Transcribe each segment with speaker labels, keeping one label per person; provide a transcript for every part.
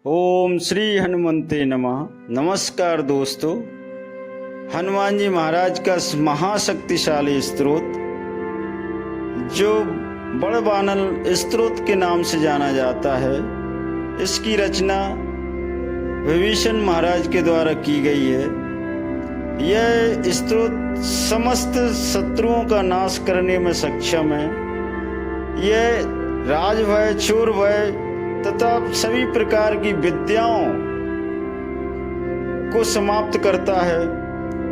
Speaker 1: ओम श्री हनुमते नमः। नमस्कार दोस्तों, हनुमान जी महाराज का महाशक्तिशाली स्तोत्र जो बड़बानल स्तोत्र के नाम से जाना जाता है, इसकी रचना विभीषण महाराज के द्वारा की गई है। यह स्तोत्र समस्त शत्रुओं का नाश करने में सक्षम है। यह राजभय, चोर भय तथा सभी प्रकार की विद्याओं को समाप्त करता है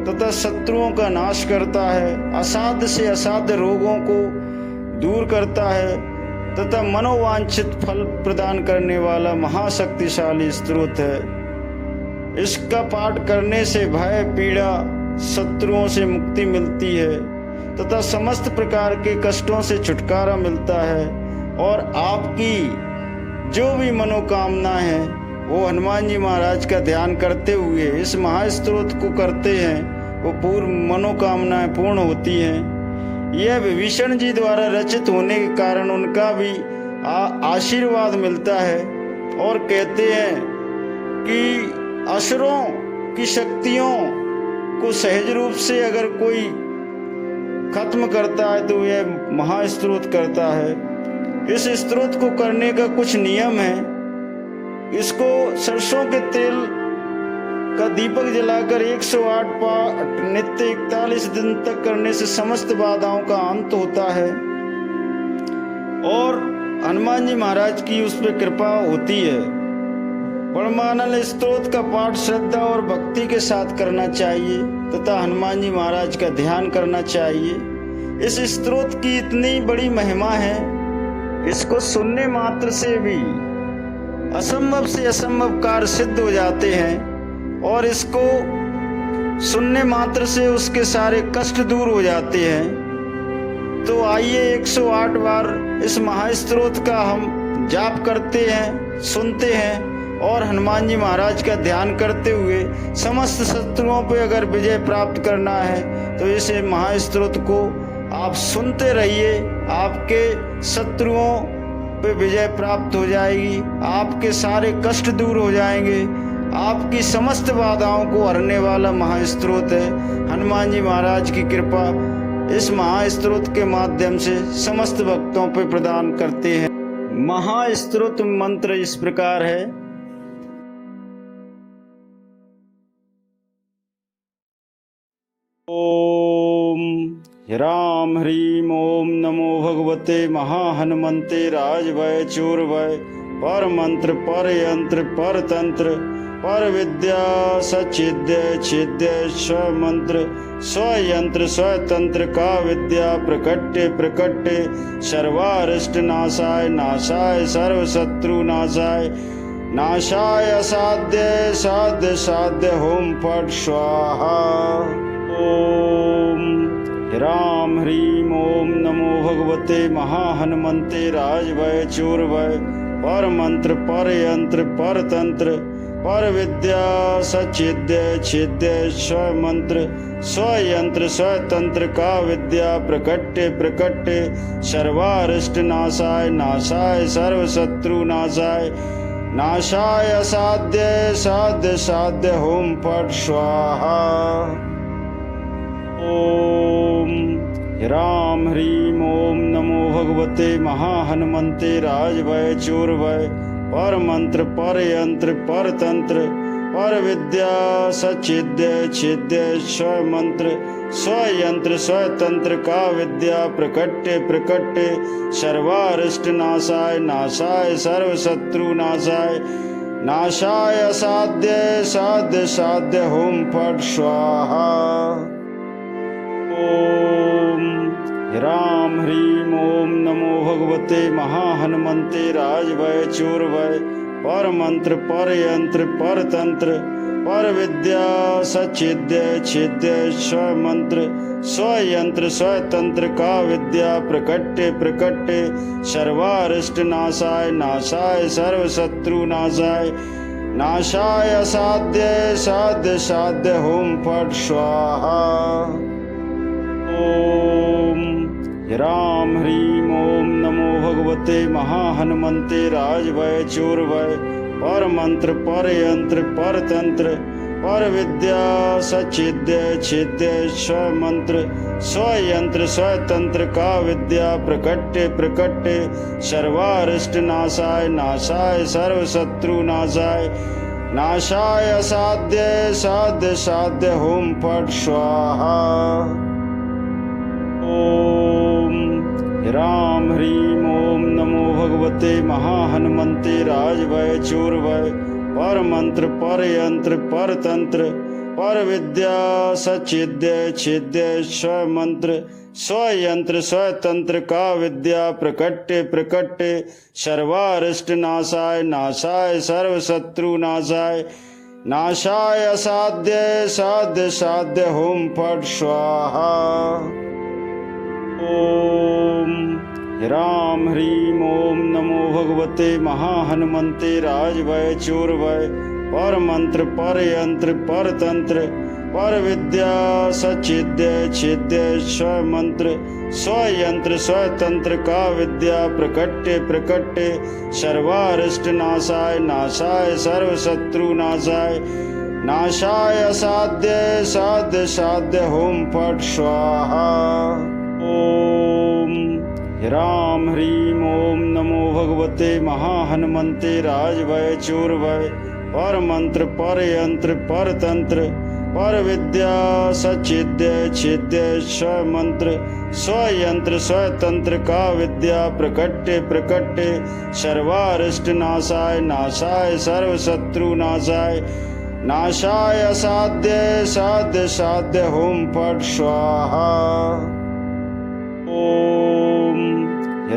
Speaker 1: तथा शत्रुओं का नाश करता है, असाध्य से असाध्य रोगों को दूर करता है तथा मनोवांछित फल प्रदान करने वाला महाशक्तिशाली स्तोत्र है। इसका पाठ करने से भय, पीड़ा, शत्रुओं से मुक्ति मिलती है तथा समस्त प्रकार के कष्टों से छुटकारा मिलता है और आपकी जो भी मनोकामना है वो हनुमान जी महाराज का ध्यान करते हुए इस महास्तोत्र को करते हैं, वो पूर्ण मनोकामनाएं पूर्ण होती हैं। यह विभीषण जी द्वारा रचित होने के कारण उनका भी आशीर्वाद मिलता है और कहते हैं कि असुरों की शक्तियों को सहज रूप से अगर कोई खत्म करता है तो यह महास्तोत्र करता है। इस स्तोत्र को करने का कुछ नियम है। इसको सरसों के तेल का दीपक जलाकर 108 पाठ नित्य 41 दिन तक करने से समस्त बाधाओं का अंत होता है और हनुमान जी महाराज की उस पर कृपा होती है। बड़बानल स्तोत्र का पाठ श्रद्धा और भक्ति के साथ करना चाहिए तथा हनुमान जी महाराज का ध्यान करना चाहिए। इस स्तोत्र की इतनी बड़ी महिमा है, इसको सुनने मात्र से भी असंभव से असंभव कार्य सिद्ध हो जाते हैं और इसको सुनने मात्र से उसके सारे कष्ट दूर हो जाते हैं। तो आइए 108 बार इस महास्तोत्र का हम जाप करते हैं, सुनते हैं और हनुमान जी महाराज का ध्यान करते हुए समस्त शत्रुओं पे अगर विजय प्राप्त करना है तो इस महास्तोत्र को आप सुनते रहिए। आपके शत्रुओं पे विजय प्राप्त हो जाएगी, आपके सारे कष्ट दूर हो जाएंगे, आपकी समस्त बाधाओं को हरने वाला महास्तोत्र है। हनुमान जी महाराज की कृपा इस महास्तोत्र के माध्यम से समस्त भक्तों पे प्रदान करते हैं। महास्तोत्र मंत्र इस प्रकार है। ओम राम ह्रीम ओम नमो भगवते महाहनुमते राजभय चोरभय पर मंत्र पर यंत्र पर तंत्र पर विद्या सचिद्य छिद्य स्व मंत्र स्व यंत्र स्व तंत्र का विद्या प्रकट्य प्रकट्य सर्वारिष्ट नाशाय नाशाय सर्व शत्रु नाशाय नाशाय असाध्य साध्य साध्य होम फट स्वाहा। ओम राम ह्रीम ओम नमो भगवते महाहनुमते राजभय चोरभय पर मंत्र पर यंत्र पर तंत्र पर विद्या सचिद्य छिद्य स्व मंत्र स्व यंत्र स्व तंत्र का विद्या प्रकट्य प्रकट्य सर्वारिष्ट नाशाय नाशाय सर्व शत्रु नाशाय नाशाय असाध्य साध्य साध्य होम फट स्वाहा। ओम राम ह्रीम ओम नमो भगवते महाहनुमते राजभय चोरभय पर मंत्र पर यंत्र पर तंत्र पर विद्या सचिद्य छिद्य स्व मंत्र स्व यंत्र स्व तंत्र का विद्या प्रकट्य प्रकट्य सर्वारिष्ट नाशाय नाशाय सर्व शत्रु नाशाय नाशाय असाध्य साध्य साध्य होम फट स्वाहा। ओम राम ह्रीम ओम नमो भगवते महाहनुमते राजभय चोरभय पर मंत्र पर यंत्र पर तंत्र पर विद्या सचिद्य छिद्य स्व मंत्र स्व यंत्र स्व तंत्र का विद्या प्रकट्य प्रकट्य सर्वारिष्ट नाशाय नाशाय सर्व शत्रु नाशाय नाशाय असाध्य साध्य साध्य होम फट स्वाहा। ओम राम ह्रीम ओम नमो भगवते महाहनुमते राजभय चोरभय पर मंत्र पर यंत्र पर तंत्र पर विद्या सचिद्य छिद्य स्व मंत्र स्व यंत्र स्व तंत्र का विद्या प्रकट्य प्रकट्य सर्वारिष्ट नाशाय नाशाय सर्व शत्रु नाशाय नाशाय असाध्य साध्य साध्य होम फट स्वाहा। ओम राम ह्रीम ओम नमो भगवते महाहनुमते राजभय चूरभय पर मंत्र पर यंत्र पर तंत्र पर विद्या सचिद्य छिद्य स्व मंत्र स्व यंत्र स्व तंत्र का विद्या प्रकट्य प्रकट्य सर्वारिष्ट नाशाय नाशाय सर्व शत्रु नाशाय नाशाय असाध्य साध्य साध्य होम फट स्वाहा। ओम राम ह्रीम ओम नमो भगवते महाहनुमते राजभय चूरभय पर मंत्र पर यंत्र पर तंत्र पर विद्या सचिद्य छिद्य स्व मंत्र स्व यंत्र स्व तंत्र का विद्या प्रकट्य प्रकट्य सर्वारिष्ट नाशाय नाशाय सर्व शत्रु नाशाय नाशाय असाध्य साध्य साध्य होम फट स्वाहा। ओम राम ह्रीम ओम नमो भगवते महाहनुमते राजभय चूरभय पर मंत्र पर यंत्र पर तंत्र पर विद्या सचिद्य छिद्य स्व मंत्र स्व यंत्र स्व तंत्र का विद्या प्रकट्य प्रकट्य सर्वारिष्ट नाशाय नाशाय सर्व शत्रु नाशाय नाशाय असाध्य साध्य साध्य होम फट स्वाहा। ओम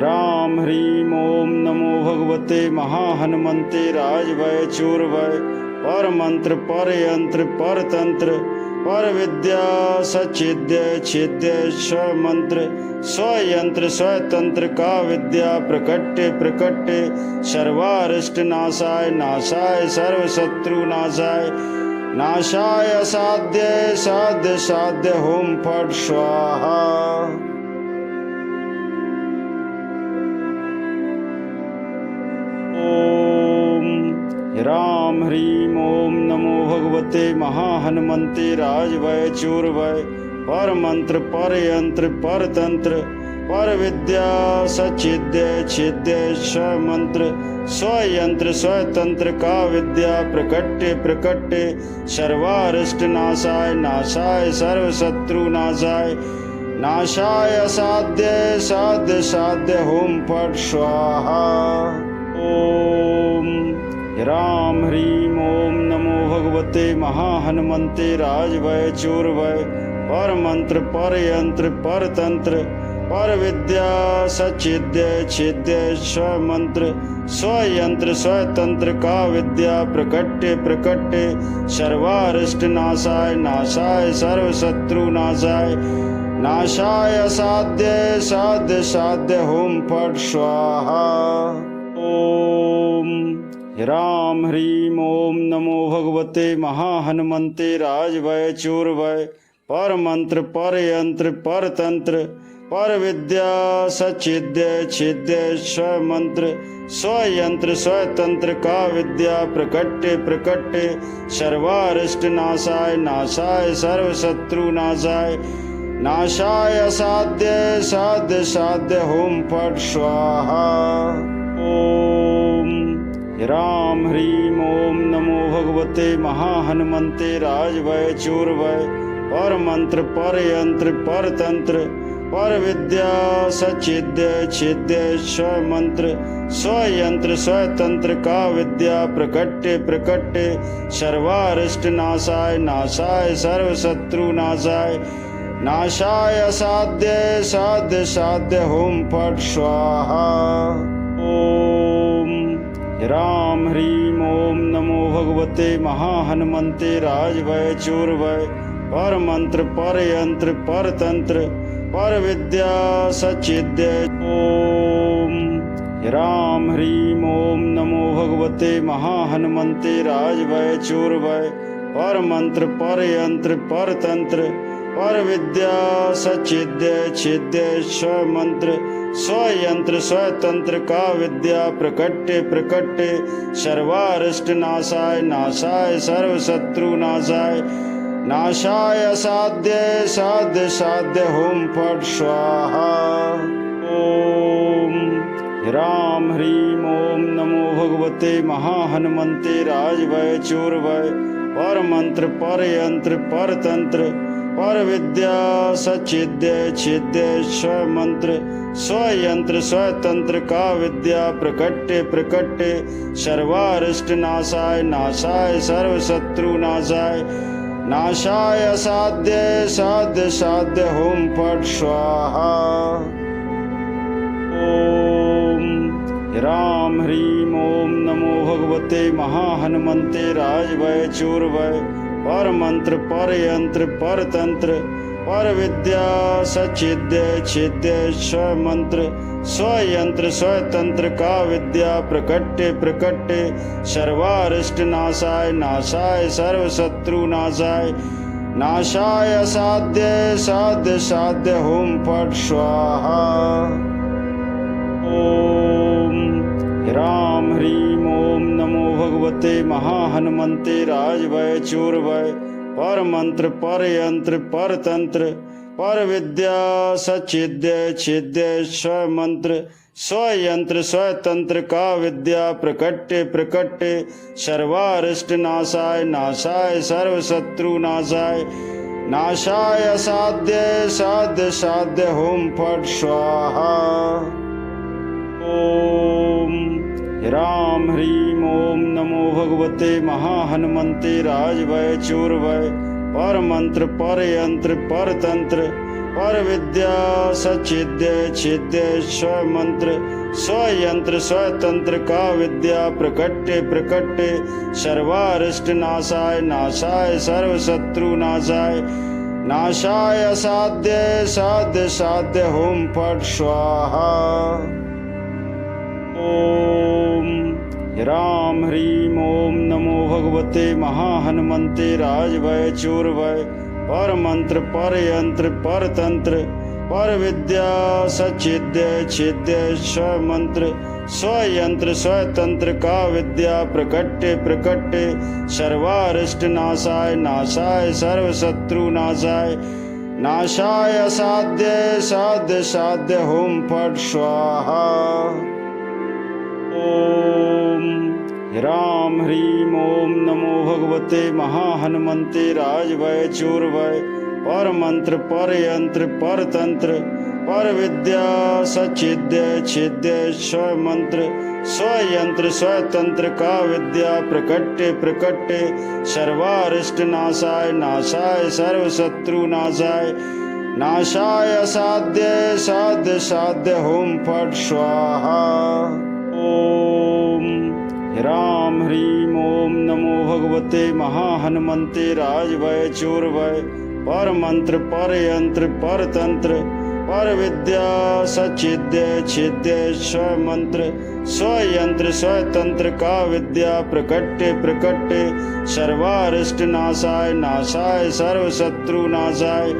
Speaker 1: राम ह्रीम ओम नमो भगवते महाहनुमते राजभय चूरभय पर मंत्र पर यंत्र पर तंत्र पर विद्या सचिद्य छिद्य स्व मंत्र स्व यंत्र स्व तंत्र का विद्या प्रकट्य प्रकट्य सर्वारिष्ट नाशाय नाशाय सर्व शत्रु नाशाय नाशाय असाध्य साध्य साध्य होम फट स्वाहा। राम ह्रीम ओम नमो भगवते महाहनुमते राजभय चूरभय पर मंत्र पर यंत्र पर तंत्र पर विद्या सचिद्य छिद्य स्व मंत्र स्व यंत्र स्व तंत्र का विद्या प्रकट्य प्रकट्य सर्वारिष्ट नाशाय नाशाय सर्व शत्रु नाशाय नाशाय असाध्य साध्य साध्य होम फट स्वाहा। ओम राम ह्रीम ओम नमो भगवते महाहनुमते राजभय चूरभय पर मंत्र पर यंत्र पर तंत्र पर विद्या सचिद्य छिद्य स्व मंत्र स्व यंत्र स्व तंत्र का विद्या प्रकट्य प्रकट्य सर्वारिष्ट नाशाय नाशाय सर्व शत्रु नाशाय नाशाय असाध्य साध्य साध्य होम फट स्वाहा। ओम राम ह्रीम ओम नमो भगवते महाहनुमते राजभय चूरभय पर मंत्र पर यंत्र पर तंत्र पर विद्या सचिद्य छिद्य स्व मंत्र स्व यंत्र स्व तंत्र का विद्या प्रकट्य प्रकट्य सर्वारिष्ट नाशाय नाशाय सर्व शत्रु नाशाय नाशाय असाध्य साध्य साध्य होम फट स्वाहा। ओम राम ह्रीम ओम नमो भगवते महाहनुमते राजभय चूरभय पर मंत्र पर यंत्र पर तंत्र पर विद्या सचिद्य छिद्य स्व मंत्र स्व यंत्र स्व तंत्र का विद्या प्रकट्य प्रकट्य सर्वारिष्ट नाशाय नाशाय सर्व शत्रु नाशाय नाशाय असाध्य साध्य साध्य होम फट स्वाहा। ओम राम ह्रीम ओम नमो भगवते महाहनुमते राजभय चूरभय पर मंत्र पर यंत्र पर तंत्र पर विद्या सचिद्य। ओम राम ह्रीम ओम नमो भगवते महाहनुमते राजभय चूरभय पर मंत्र पर यंत्र पर तंत्र पर विद्या सचिद्य छिद्य स्व मंत्र स्वयंत्र स्वतंत्र का विद्या प्रकट्य प्रकट्य सर्वारिष्ट नाशाय नाशाय सर्वशत्रु नाशाय नाशाय असाध्य साध्य साध्य होम फट स्वाहा। ओम राम ह्रीम ओम नमो भगवते महाहनुमंते राजभय चूरभय पर मंत्र पर यंत्र पर तंत्र पर विद्या सचिद्य छिद्य स्व मंत्र स्वयंत्र स्वतंत्र का विद्या प्रकट्य प्रकट्य सर्वारिष्ट नाशाय नाशाय सर्वशत्रु नाशाय नाशाय असाध्य साध्य साध्य होम फट स्वाहा। ओम राम ह्रीम ओम नमो भगवते महाहनुमंते राजभय चूरभय पर मंत्र पर यंत्र पर तंत्र पर विद्या सचिद्य छिद्य स्व मंत्र स्वयंत्र स्वतंत्र का विद्या प्रकट्य प्रकट्य सर्वारिष्ट नाशाय नाशाय सर्वशत्रु नाशाय नाशाय असाध्य साध्य साध्य होम फट स्वाहा। ओम राम ह्रीम ओम नमो भगवते महाहनुमंते राजभय चूरभय पर मंत्र पर यंत्र पर तंत्र पर विद्या सचिद्य छिद्य स्व मंत्र स्वयंत्र स्वतंत्र का विद्या प्रकट्य प्रकट्य सर्वारिष्ट नाशाय नाशाय सर्वशत्रु नाशाय नाशाय असाध्य साध्य साध्य होम फट स्वाहा। ओम राम ह्रीम ओम नमो भगवते महाहनुमंते राजभय चूरभय पर मंत्र पर यंत्र पर तंत्र पर विद्या सचिद्य छिद्य स्व मंत्र स्वयंत्र स्वतंत्र का विद्या प्रकट्य प्रकट्य सर्वारिष्ट नाशाय नाशाय सर्वशत्रु नाशाय नाशाय असाध्य साध्य साध्य होम फट स्वाहा। ओम राम ह्रीम ओम नमो भगवते महाहनुमंते राजभय चूरभय पर मंत्र पर यंत्र पर तंत्र पर विद्या सचिद्य छिद्य स्व मंत्र स्वयंत्र स्वतंत्र का विद्या प्रकट्य प्रकट्य सर्वारिष्ट नाशाय नाशाय सर्वशत्रु नाशाय नाशाय असाध्य साध्य साध्य होम फट स्वाहा। ओम राम ह्रीम ओम नमो भगवते महाहनुमंते राजभय चूरभय पर मंत्र पर यंत्र पर तंत्र पर विद्या सचिद्य छिद्य स्व मंत्र स्वयंत्र स्वतंत्र का विद्या प्रकट्य प्रकट्य सर्वारिष्ट नाशाय नाशाय सर्वशत्रु नाशाय नाशाय असाध्य साध्य साध्य होम फट स्वाहा। ओम राम ह्रीम ओम नमो भगवते महाहनुमंते राजभय चूरभय पर मंत्र पर यंत्र पर तंत्र पर विद्या सचिद्य छिद्य स्व मंत्र स्वयंत्र स्वतंत्र का विद्या प्रकट्य प्रकट्य सर्वारिष्ट नाशाय नाशाय सर्वशत्रु नाशाय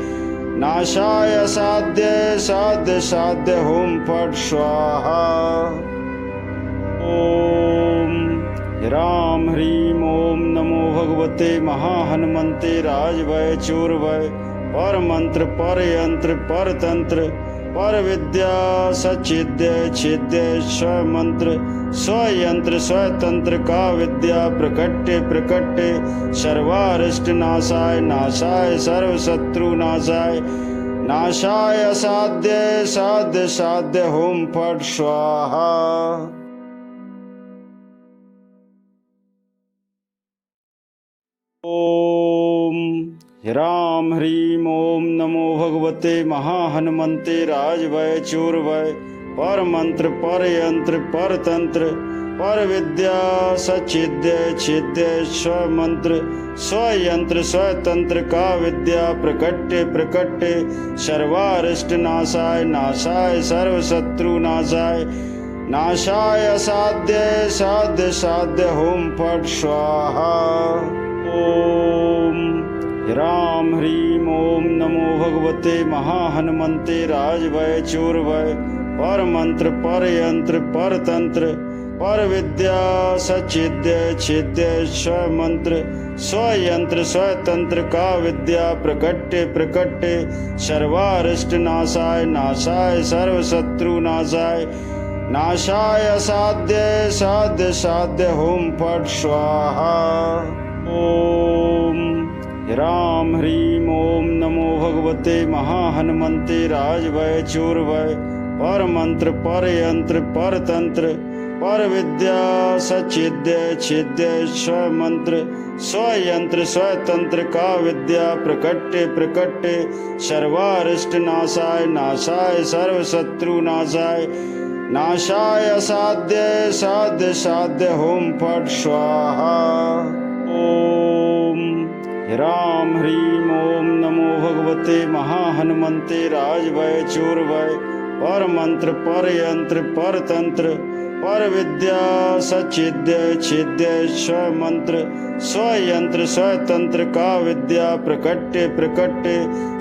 Speaker 1: नाशाय असाध्य साध्य साध्य होम फट स्वाहा। ओम राम ह्रीम ओम नमो भगवते महाहनुमंते राजभय चूरभय पर मंत्र पर यंत्र पर तंत्र पर विद्या सचिद्य छिद्य स्व मंत्र स्वयंत्र स्वतंत्र का विद्या प्रकट्य प्रकट्य सर्वारिष्ट नाशाय नाशाय सर्वशत्रु नाशाय नाशाय असाध्य साध्य साध्य होम फट स्वाहा। ओम राम ह्रीम ओम नमो भगवते महाहनुमंते राजभय चूरभय पर मंत्र पर यंत्र पर तंत्र पर विद्या सचिद्य छिद्य स्व मंत्र स्वयंत्र स्वतंत्र का विद्या प्रकट्य प्रकट्य सर्वारिष्ट नाशाय नाशाय सर्वशत्रु नाशाय नाशाय असाध्य साध्य साध्य होम फट स्वाहा। ओम राम ह्रीम ओम नमो भगवते महाहनुमंते राजभय चूरभय पर मंत्र पर यंत्र पर तंत्र पर विद्या सचिद्य छिद्य स्व मंत्र स्व यंत्र स्व तंत्र का विद्या प्रकट्य प्रकट्य सर्वारिष्ट नाशाय नाशाय सर्व शत्रु नाशाय नाशाय असाध्य साध्य साध्य होम फट स्वाहा। ओम राम ह्रीम ओम नमो भगवते महाहनुमंते राजवय चूर्वय पर मंत्र पर यंत्र पर तंत्र पर विद्या सचिद्य छिद्य स्व मंत्र स्व यंत्र स्व तंत्र का विद्या प्रकट्य प्रकट्य सर्वारिष्ट नाशाय नाशाय सर्व शत्रु नाशाय नाशाय असाध्य साध्य साध्य होम फट स्वाहा। ओम राम ह्रीम ओम नमो भगवते महाहनुमंते राजवय चूर्वय पर मंत्र पर यंत्र पर तंत्र पर विद्या सचिद्य छिद्य स्व मंत्र स्व यंत्र स्व तंत्र का विद्या प्रकट्य प्रकट्य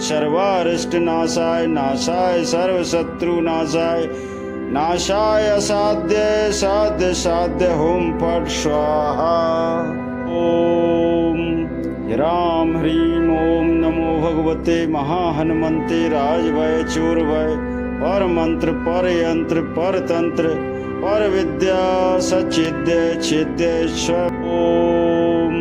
Speaker 1: सर्वारिष्ट नाशाय नाशाय सर्व शत्रु नाशाय नाशाय असाध्य साध्य साध्य होम फट स्वाहा। ओम राम ह्रीम ओम नमो भगवते महाहनुमंते राजवय चूर्वय पर मंत्र पर यंत्र पर तंत्र पर विद्या सचिद्य छिद्य स्व। ओम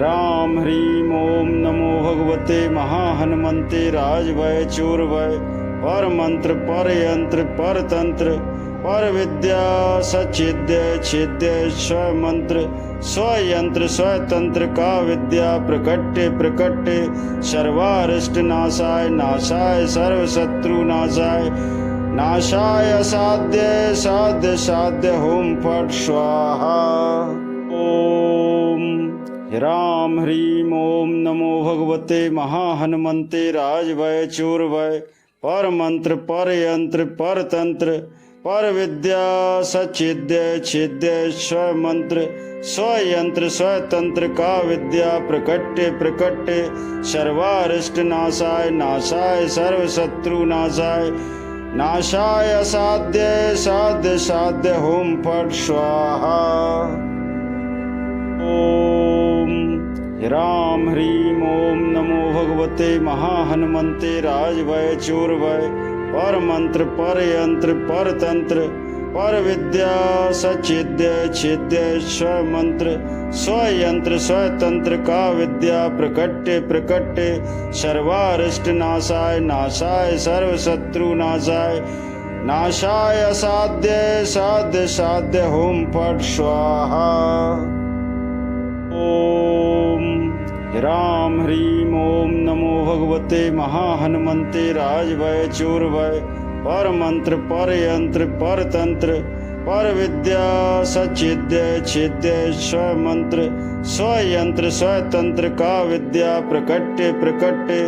Speaker 1: राम ह्रीम ओम नमो भगवते महाहनुमंते राजवय चूर्वय पर मंत्र पर यंत्र पर तंत्र पर विद्या सचिद्य छिद्य स्व मंत्र स्व यंत्र स्व तंत्र का विद्या प्रकट्य प्रकट्य सर्वारिष्ट नाशाय नाशाय सर्व शत्रु नाशाय नाशाय असाध्य साध्य साध्य होम फट स्वाहा। ओम राम ह्रीम ओम नमो भगवते महाहनुमंते राजवय चूर्वय पर मंत्र पर यंत्र पर तंत्र पर विद्या सचिद्य छिद्य स्व मंत्र स्व यंत्र स्व तंत्र का विद्या प्रकट्य प्रकट्य सर्वारिष्ट नाशाय नाशाय सर्व शत्रु नाशाय नाशाय असाध्य साध्य साध्य होम फट स्वाहा। ओम राम ह्रीम ओम नमो भगवते महाहनुमंते राजवय चूर्वय पर मंत्र पर यंत्र पर तंत्र पर विद्या सचिद्य छिद्य स्व मंत्र स्व यंत्र स्व तंत्र का विद्या प्रकट्य प्रकट्य सर्वारिष्ट नाशाय नाशाय सर्व शत्रु नाशाय नाशाय असाध्य साध्य साध्य होम फट स्वाहा। ओम राम ह्रीम ओम नमो भगवते महाहनुमंते राजवय चूर्वय पर मंत्र पर यंत्र पर तंत्र पर विद्या सचिद्य छिद्य स्व मंत्र स्व यंत्र स्व तंत्र का विद्या प्रकट्य प्रकट्य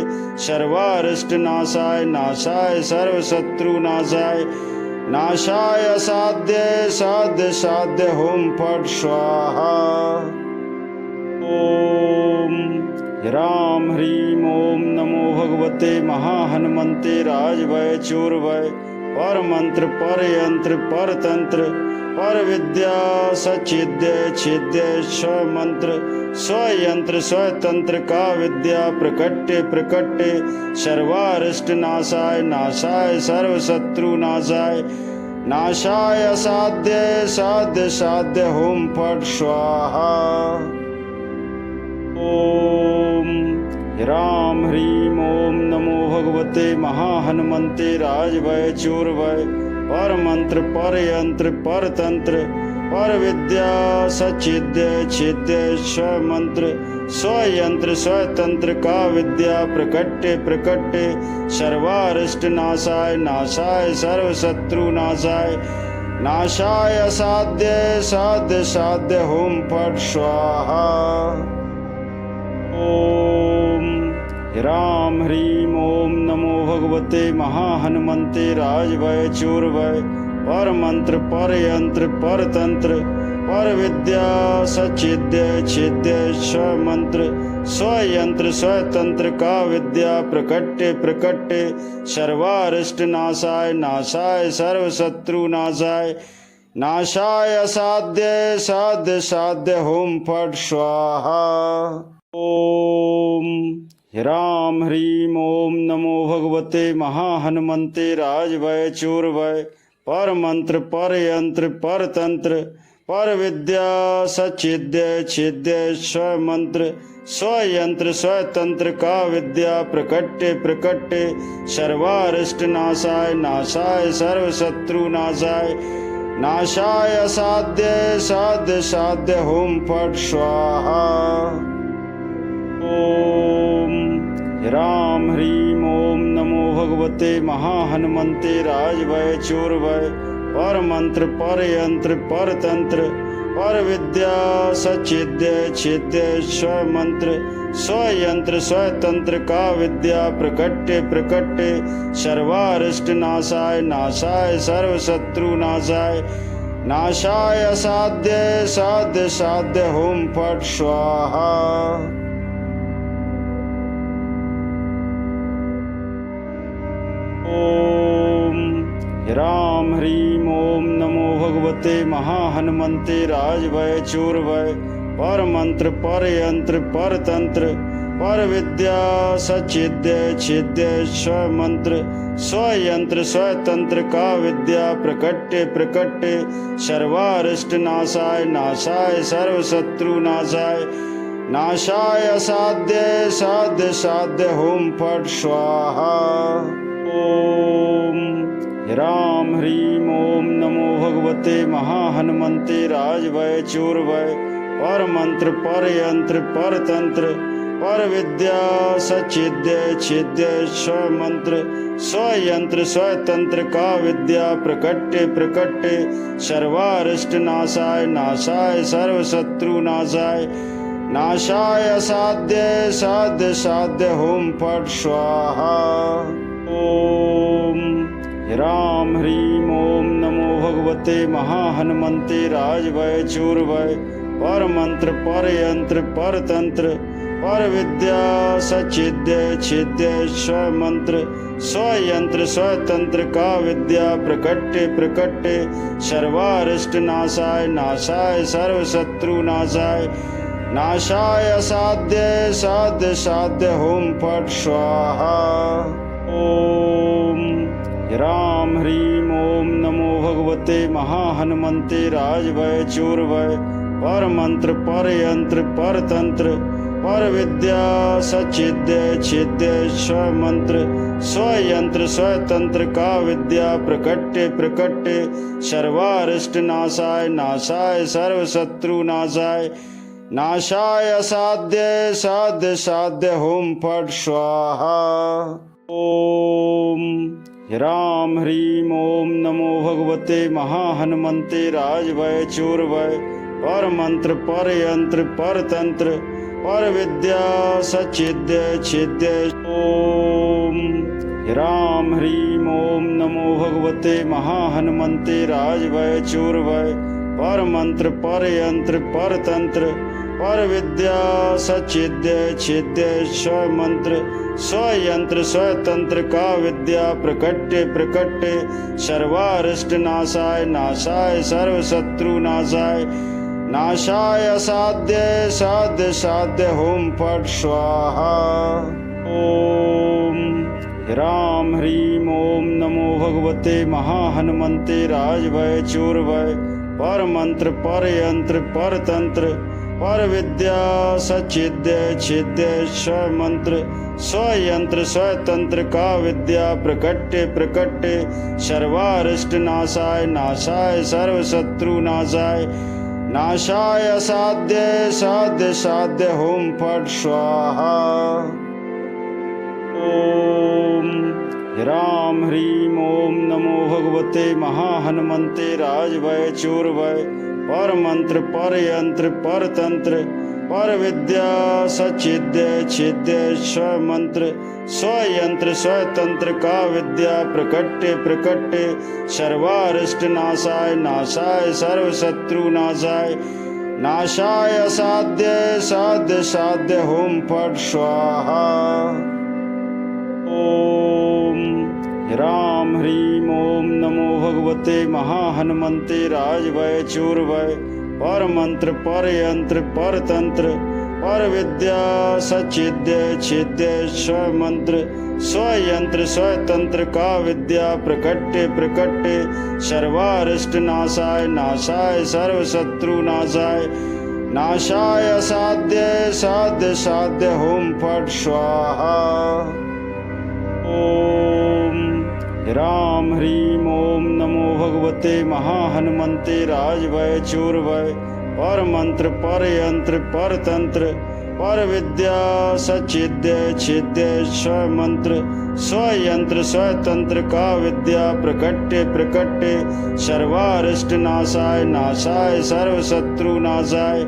Speaker 1: सर्वारिष्ट नाशाय नाशाय सर्व शत्रु नाशाय नाशाय असाध्य साध्य साध्य होम फट स्वाहा। ओम राम ह्रीम ओम नमो भगवते महाहनुमंते राजवय चूर्वय पर मंत्र पर यंत्र पर तंत्र पर विद्या सचिद्य छिद्य स्व मंत्र स्व यंत्र स्व तंत्र का विद्या प्रकट्य प्रकट्य सर्वारिष्ट नाशाय नाशाय सर्व शत्रु नाशाय नाशाय असाध्य साध्य साध्य होम फट स्वाहा। ओम राम ह्रीम ओम नमो भगवते महाहनुमंते राजवय चूर्वय पर मंत्र पर यंत्र पर तंत्र पर विद्या सचिद्य छिद्य स्व मंत्र स्व यंत्र स्व तंत्र का विद्या प्रकट्य प्रकट्य सर्वारिष्ट नाशाय नाशाय सर्व शत्रु नाशाय नाशाय असाध्य साध्य साध्य होम फट स्वाहा। ओम राम ह्रीम ओम नमो भगवते महाहनुमंते राजवय चूर्वय पर मंत्र पर यंत्र पर तंत्र पर विद्या सचिद्य छिद्य स्वमंत्र स्वयंत्र स्वतंत्र का विद्या प्रकट्य प्रकट्य सर्वारिष्ट नाशाय नाशाय सर्व शत्रु नाशाय नाशाय असाध्य साध्य साध्य होम फट स्वाहा। ओम ह्राम ह्रीम ओम नमो भगवते महाहनुमते राजवय चूर्वय पर मंत्र पर यंत्र पर तंत्र पर विद्या सचिद्य छिद्य स्वमंत्र स्वयंत्र स्वतंत्र का विद्या प्रकट्य प्रकट्य सर्वारिष्ट नाशाय नाशाय सर्व शत्रु नाशाय नाशाय असाध्य साध्य साध्य होम फट स्वाहा। ओम ह्राम ह्रीम ओम नमो भगवते महाहनुमते राजवय चूर्वय पर मंत्र पर यंत्र पर तंत्र पर विद्या सचिद्य छिद्य स्वमंत्र स्वयंत्र स्वतंत्र का विद्या प्रकट्य प्रकट्य सर्वारिष्ट नाशाय नाशाय सर्व शत्रु नाशाय नाशाय असाध्य साध्य साध्य होम फट स्वाहा। ओम ह्राम ह्रीम ओम नमो भगवते महाहनुमते राजवय चूर्वय पर मंत्र पर यंत्र पर तंत्र पर विद्या सचिद्य छिद्य स्वमंत्र स्वयंत्र स्वतंत्र का विद्या प्रकट्य प्रकट्य सर्वारिष्ट नाशाय नाशाय सर्व शत्रु नाशाय नाशाय असाध्य साध्य साध्य होम फट स्वाहा। ओम ह्राम ह्रीम ओम नमो भगवते महाहनुमते राजवय चूर्वय पर मंत्र पर यंत्र पर तंत्र पर विद्या सचिद्य छिद्य स्वमंत्र स्वयंत्र स्वतंत्र का विद्या प्रकट्य प्रकट्य सर्वारिष्ट नाशाय नाशाय सर्व शत्रु नाशाय नाशाय असाध्य साध्य साध्य होम फट स्वाहा। ओम ह्राम ह्रीम ओम नमो भगवते महाहनुमते राजवय चूर्वय पर मंत्र पर यंत्र पर तंत्र पर विद्या सचिद्य छिद्य स्वमंत्र स्वयंत्र स्वतंत्र का विद्या प्रकट्य प्रकट्य सर्वारिष्ट नाशाय नाशाय सर्व शत्रु नाशाय नाशाय असाध्य साध्य साध्य होम फट स्वाहा। ओम ह्राम ह्रीम ओम नमो भगवते महाहनुमते राजवय चूर्वय पर मंत्र पर यंत्र पर तंत्र पर विद्या सचिद्य छिद्य स्वमंत्र स्वयंत्र स्वतंत्र का विद्या प्रकट्य प्रकट्य सर्वारिष्ट नाशाय नाशाय सर्व शत्रु नाशाय नाशाय असाध्य साध्य साध्य होम फट स्वाहा। ओम ह्राम ह्रीम ओम नमो भगवते महाहनुमते राजवय चूर्वय पर मंत्र पर यंत्र पर तंत्र पर विद्या सचिद्य छिद्य। ओम ह्राम ह्रीम ओम नमो भगवते महाहनुमते राजवय चूर्वय पर मंत्र पर यंत्र पर तंत्र पर विद्या सचिद्य छिद्य स्वमंत्र स्वयंत्र स्वतंत्र का विद्या प्रकट्य प्रकट्य सर्वारिष्ट नाशाय नाशाय सर्व शत्रु नाशाय नाशाय असाध्य साध्य साध्य होम फट स्वाहा। ओम ह्राम ह्रीम ओम नमो भगवते महाहनुमते राजवय चूर्वय पर मंत्र पर यंत्र पर तंत्र पर विद्या सचिद्य छिद्य स्वमंत्र स्वयंत्र स्वतंत्र का विद्या प्रकट्य प्रकट्य सर्वारिष्ट नाशाय नाशाय सर्व शत्रु नाशाय नाशाय असाध्य साध्य साध्य होम फट स्वाहा। ओम ह्राम ह्रीम ओम नमो भगवते महाहनुमते राजवय चूर्वय पर मंत्र पर यंत्र पर तंत्र पर विद्या सचिद्य छिद्य स्वमंत्र स्वयंत्र स्वतंत्र का विद्या प्रकट्य प्रकट्य सर्वारिष्ट नाशाय नाशाय सर्व शत्रु नाशाय नाशाय असाध्य साध्य साध्य होम फट स्वाहा। ओम राम ह्रीम ओम नमो भगवते महाहनुमते राजवय चूर्वय पर मंत्र पर यंत्र पर तंत्र पर विद्या सचिद्य छिद्य स्वमंत्र स्वयंत्र स्वतंत्र का विद्या प्रकट्य प्रकट्य सर्वारिष्ट नाशाय नाशाय सर्व शत्रु नाशाय नाशाय असाध्य साध्य साध्य होम फट स्वाहा। ओम राम ह्रीम ओम नमो भगवते महाहनुमते राजवय चूर्वय पर मंत्र पर यंत्र पर तंत्र पर विद्या सचिद्य छिद्य स्वमंत्र स्वयंत्र स्वतंत्र का विद्या प्रकट्य प्रकट्य सर्वारिष्ट नाशाय नाशाय सर्व शत्रु नाशाय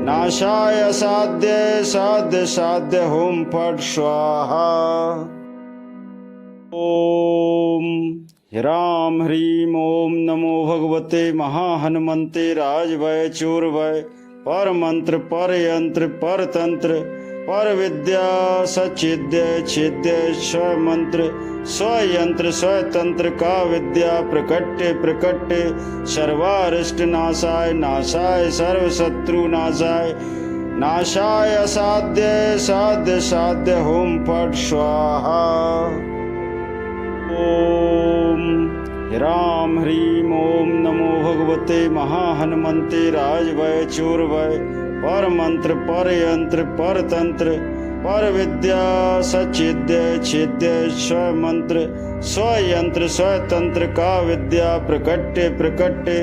Speaker 1: नाशाय असाध्य साध्य साध्य होम फट स्वाहा। ओम राम ह्रीम ओम नमो भगवते महाहनुमते राजवय चूर्वय पर मंत्र पर यंत्र पर तंत्र पर विद्या सचिद्य छिद्य स्वमंत्र स्वयंत्र स्वतंत्र का विद्या प्रकट्य प्रकट्य सर्वारिष्ट नाशाय नाशाय सर्व शत्रु नाशाय नाशाय असाध्य साध्य साध्य होम फट स्वाहा। ओम राम ह्रीम ओम नमो भगवते महाहनुमते राजवय चूर्वय पर मंत्र पर यंत्र पर तंत्र पर विद्या सचिद्य छिद्य स्वमंत्र स्वयंत्र स्वतंत्र का विद्या प्रकट्य प्रकट्य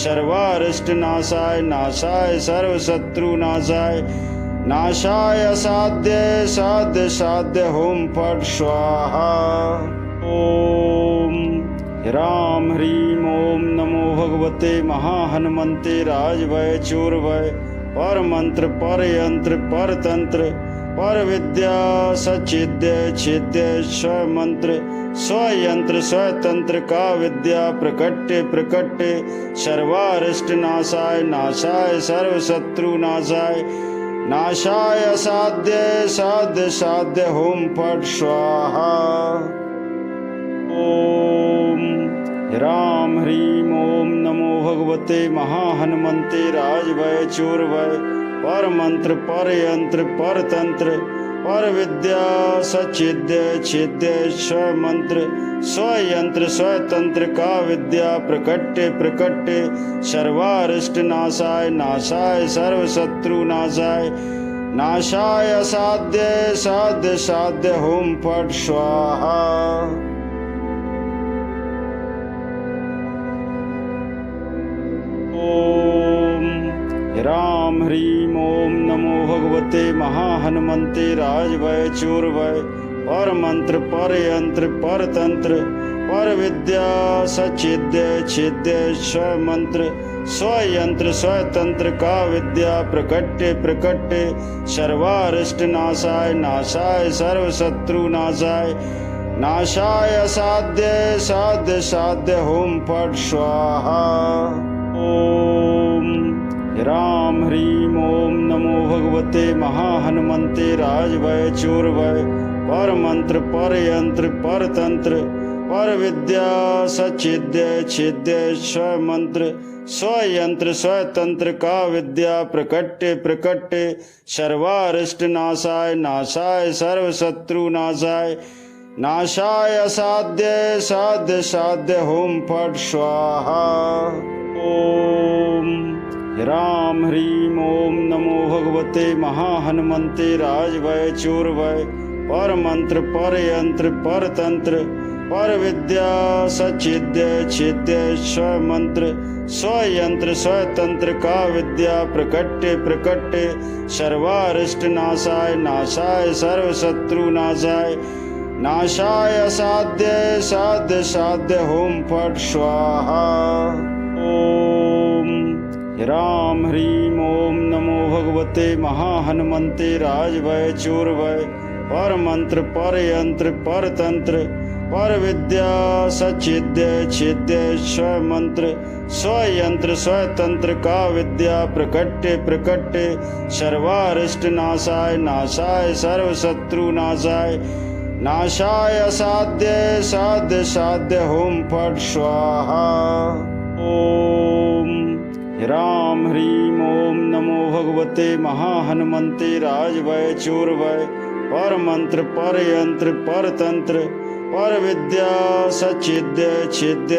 Speaker 1: सर्वारिष्ट नाशाय नाशाय सर्व शत्रु नाशाय नाशाय असाध्य साध्य साध्य होम फट स्वाहा। ओम राम ह्रीम ओम नमो भगवते महाहनुमते राजवय चूर्वय पर मंत्र पर यंत्र पर तंत्र पर विद्या सचिद्य छिद्य स्वमंत्र स्वयंत्र स्वतंत्र का विद्या प्रकट्य प्रकट्य सर्वारिष्ट नाशाय नाशाय सर्व शत्रु नाशाय नाशाय असाध्य साध्य साध्य होम फट स्वाहा। ओम राम ह्रीम ओम नमो भगवते महाहनुमते राजवय चूर्वय पर मंत्र पर यंत्र पर तंत्र पर विद्या सचिद्य छिद्य स्वमंत्र स्वयंत्र स्वतंत्र का विद्या प्रकट्य प्रकट्य सर्वारिष्ट नाशाय नाशाय सर्व शत्रु नाशाय नाशाय असाध्य साध्य साध्य होम फट स्वाहा। ओम राम ह्रीम ओम नमो भगवते महाहनुमते राजवय चूर्वय पर मंत्र पर यंत्र पर तंत्र पर विद्या सचिद्य छिद्य स्वमंत्र स्वयंत्र स्वतंत्र का विद्या प्रकट्य प्रकट्य सर्वारिष्ट नाशाय नाशाय सर्व शत्रु नाशाय नाशाय असाध्य साध्य साध्य होम फट स्वाहा। ओम राम ह्रीम ओम नमो भगवते महाहनुमते राजवय चूर्वय पर मंत्र पर यंत्र पर तंत्र पर विद्या सचिद्य छिद्य स्वमंत्र स्वयंत्र स्वतंत्र का विद्या प्रकट्य प्रकट्य सर्वारिष्ट नाशाय नाशाय सर्व शत्रु नाशाय नाशाय असाध्य साध्य साध्य होम फट स्वाहा। ओम राम ह्रीम ओम नमो भगवते महाहनुमते राजवय चूर्वय पर मंत्र पर यंत्र पर तंत्र पर विद्या सचिद्य छिद्य स्वमंत्र स्वयंत्र स्वतंत्र का विद्या प्रकट्य प्रकट्य सर्वारिष्ट नाशाय नाशाय सर्व शत्रु नाशाय नाशाय असाध्य साध्य साध्य होम फट स्वाहा। ओम राम ह्रीम ओम नमो भगवते भगवते महाहनुमते राजभय चूरभय पर मंत्र पर यंत्र पर तंत्र पर विद्या सचिद्य छिद्य स्व मंत्र स्वयंत्र स्वतंत्र का विद्या प्रकट्य प्रकट्य सर्वारिष्ट नाशाय नाशाय सर्व शत्रु नाशाय नाशाय असाध्य साध्य साध्य होम फट स्वाहा। ओम राम ह्रीम ओम नमो भगवते महाहनुमते राजभय चूरभय पर मंत्र पर यंत्र पर तंत्र पर विद्या सचिद्य छिद्य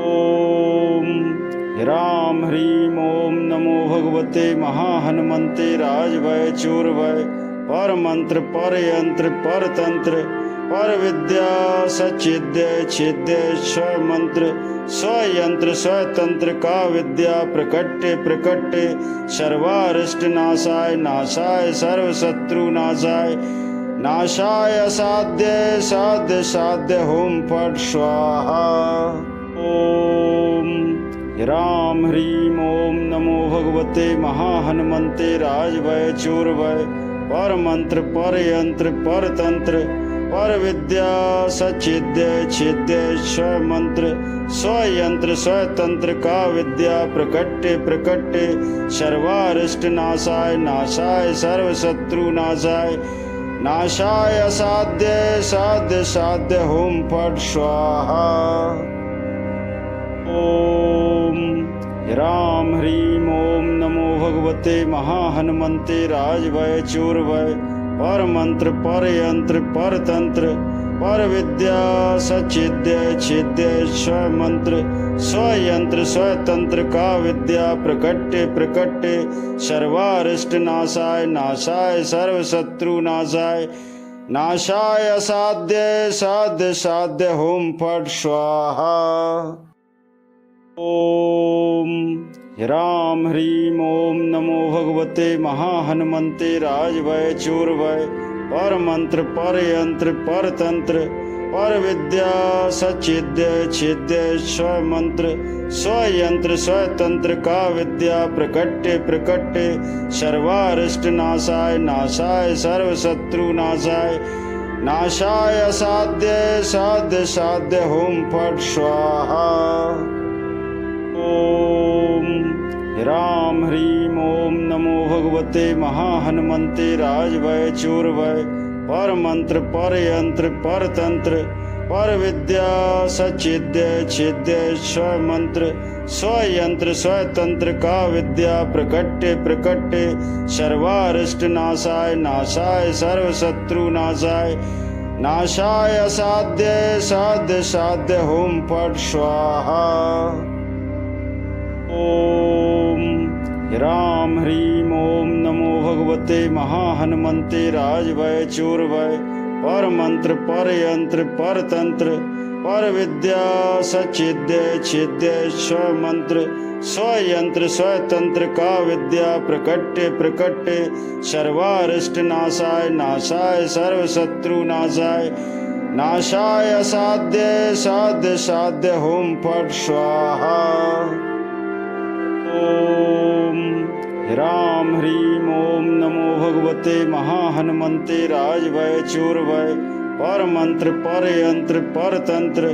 Speaker 1: ओम राम ह्रीम ओम नमो भगवते महाहनुमते राजभय चूरभय पर मंत्र पर यंत्र पर तंत्र पर विद्या सचिद्य छिद्य स्व मंत्र स्वयंत्र स्वतंत्र का विद्या प्रकट्य प्रकट्य सर्वारिष्ट नाशाय नाशाय सर्व शत्रु नाशाय नाशाय असाध्य साध्य साध्य होम फट स्वाहा। ओम राम ह्रीम ओम नमो भगवते महाहनुमते राजभय चूरभय पर मंत्र पर यंत्र पर तंत्र पर विद्या सचिद्य छिद्य स्व मंत्र स्वयंत्र स्वतंत्र का विद्या प्रकट्य प्रकट्य सर्वारिष्ट नाशाय नाशाय सर्व शत्रु नाशाय नाशाय असाध्य साध्य साध्य होम फट स्वाहा। ओम राम ह्रीम ओम नमो भगवते महाहनुमते राजभय चूरभय पर मंत्र पर यंत्र पर तंत्र पर विद्या सचिद्य छिद्य स्व मंत्र स्वयंत्र स्वतंत्र का विद्या प्रकट्य प्रकट्य सर्वारिष्ट नाशाय नाशाय सर्व शत्रु नाशाय नाशाय असाध्य साध्य साध्य होम फट स्वाहा। ओम राम ह्रीम ओम नमो भगवते महाहनुमते राजभय चूरभय पर मंत्र पर यंत्र पर तंत्र पर विद्या सचिद्य छिद्य स्व मंत्र स्वयंत्र स्वतंत्र का विद्या प्रकट्य प्रकट्य सर्वारिष्ट नाशाय नाशाय सर्व शत्रु नाशाय नाशाय असाध्य साध्य साध्य होम फट स्वाहा। ओम राम ह्रीम ओम नमो भगवते महाहनुमते राजभय चूरभय पर मंत्र पर यंत्र पर तंत्र पर विद्या सचिद्य छिद्य स्व मंत्र स्वयंत्र स्वतंत्र का विद्या प्रकट्य प्रकट्य सर्वारिष्ट नाशाय नाशाय सर्व शत्रु नाशाय नाशाय असाध्य साध्य साध्य होम फट स्वाहा। ओम राम ह्रीम ओम नमो भगवते महाहनुमते राजभय चूरभय पर मंत्र पर यंत्र पर तंत्र पर विद्या सचिद्य छिद्य स्व मंत्र स्वयंत्र स्वतंत्र का विद्या प्रकट्य प्रकट्य सर्वारिष्ट नाशाय नाशाय सर्व शत्रु नाशाय नाशाय असाध्य साध्य साध्य होम फट स्वाहा। ओम राम ह्रीम ओम नमो भगवते महाहनुमते राजभय चूरभय पर मंत्र पर यंत्र पर तंत्र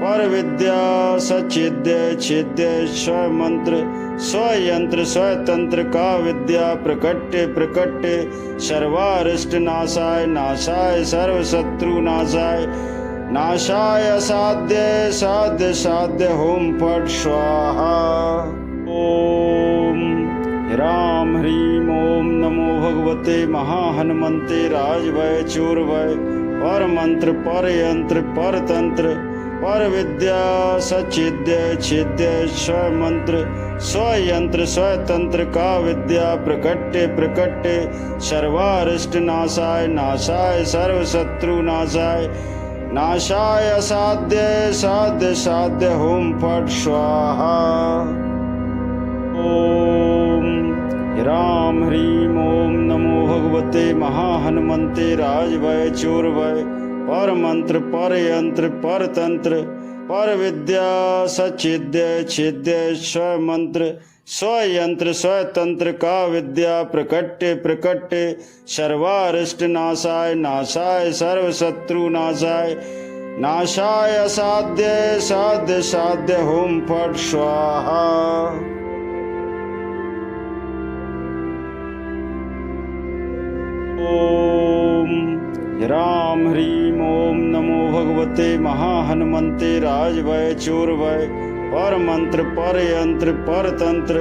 Speaker 1: पर विद्या सचिद्य छिद्य स्व मंत्र स्वयंत्र स्वतंत्र का विद्या प्रकट्य प्रकट्य सर्वारिष्ट नाशाय नाशाय सर्व शत्रु नाशाय नाशाय असाध्य साध्य साध्य होम फट स्वाहा। ओम राम ह्रीम ओम नमो भगवते महाहनुमते राजभय चूरभय पर मंत्र पर यंत्र पर तंत्र पर विद्या सचिद्य छिद्य स्व मंत्र स्वयंत्र स्वतंत्र का विद्या प्रकट्य प्रकट्य सर्वारिष्ट नाशाय नाशाय सर्व शत्रु नाशाय नाशाय असाध्य साध्य साध्य होम फट स्वाहा। ओम राम ह्रीम ओम नमो भगवते महाहनुमते राजभय चूरभय पर मंत्र पर यंत्र पर तंत्र पर विद्या सचिद्य छिद्य स्व मंत्र स्वयंत्र स्वतंत्र का विद्या प्रकट्य प्रकट्य सर्वारिष्ट नाशाय नाशाय सर्व शत्रु नाशाय नाशाय असाध्य साध्य साध्य होम फट स्वाहा। ओम राम ह्रीम ओम नमो भगवते महाहनुमंते राजभय चोरभय पर मंत्र पर यंत्र पर तंत्र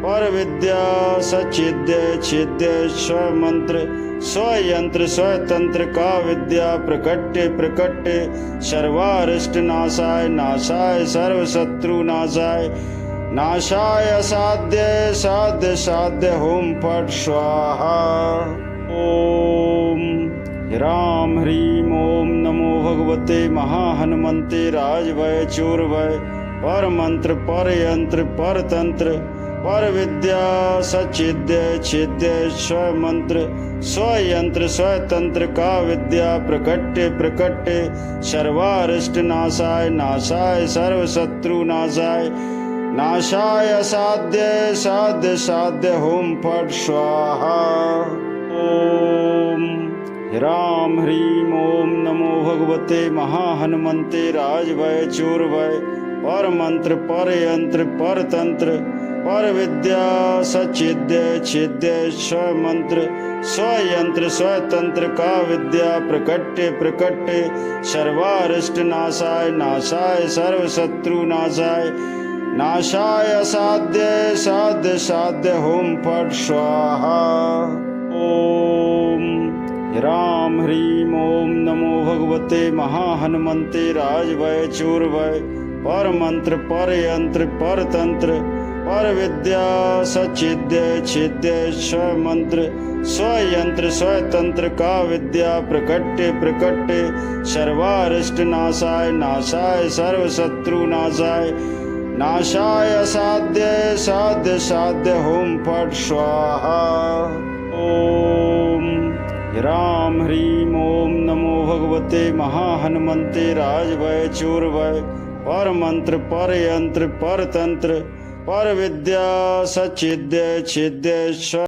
Speaker 1: पर विद्या सचिद्य छिद्य स्व मंत्र स्वयंत्र स्वतंत्र का विद्या प्रकट्य प्रकट्य सर्वारिष्ट नाशाय नाशाय सर्व शत्रु नाशाय नाशाय असाध्य साध्य साध्य होम फट स्वाहा। ओम राम ह्रीम ओम नमो भगवते महाहनुमंते राजभय चोरभय पर मंत्र पर यंत्र पर तंत्र पर विद्या सचिद्य छिद्य स्व मंत्र स्वयंत्र स्वतंत्र का विद्या प्रकट्य प्रकट्य सर्वारिष्ट नाशाय नाशाय सर्व शत्रु नाशाय नाशाय असाध्य साध्य साध्य होम फट स्वाहा। ओम राम ह्रीम ओम नमो भगवते महाहनुमंते राजभय चोरभय पर मंत्र पर यंत्र पर तंत्र पर विद्या सचिद्य छिद्य स्व मंत्र स्वयंत्र स्वतंत्र का विद्या प्रकट्य प्रकट्य सर्वारिष्ट नाशाय नाशाय सर्व शत्रु नाशाय नाशाय असाध्य साध्य साध्य होम फट स्वाहा। ओम राम ह्रीम ओम नमो भगवते महाहनुमंते राजभय चोरभय पर मंत्र पर यंत्र पर तंत्र पर विद्या सचिद्य छिद्य स्व मंत्र स्वयंत्र स्वतंत्र का विद्या प्रकट्य प्रकट्य सर्वारिष्ट नाशाय नाशाय सर्व शत्रु नाशाय नाशाय असाध्य साध्य साध्य होम फट स्वाहा। ओम राम ह्रीम ओम नमो भगवते महाहनुमंते राजभय चोरभय पर मंत्र पर यंत्र पर तंत्र पर विद्या सचिद्य छिद्य स्व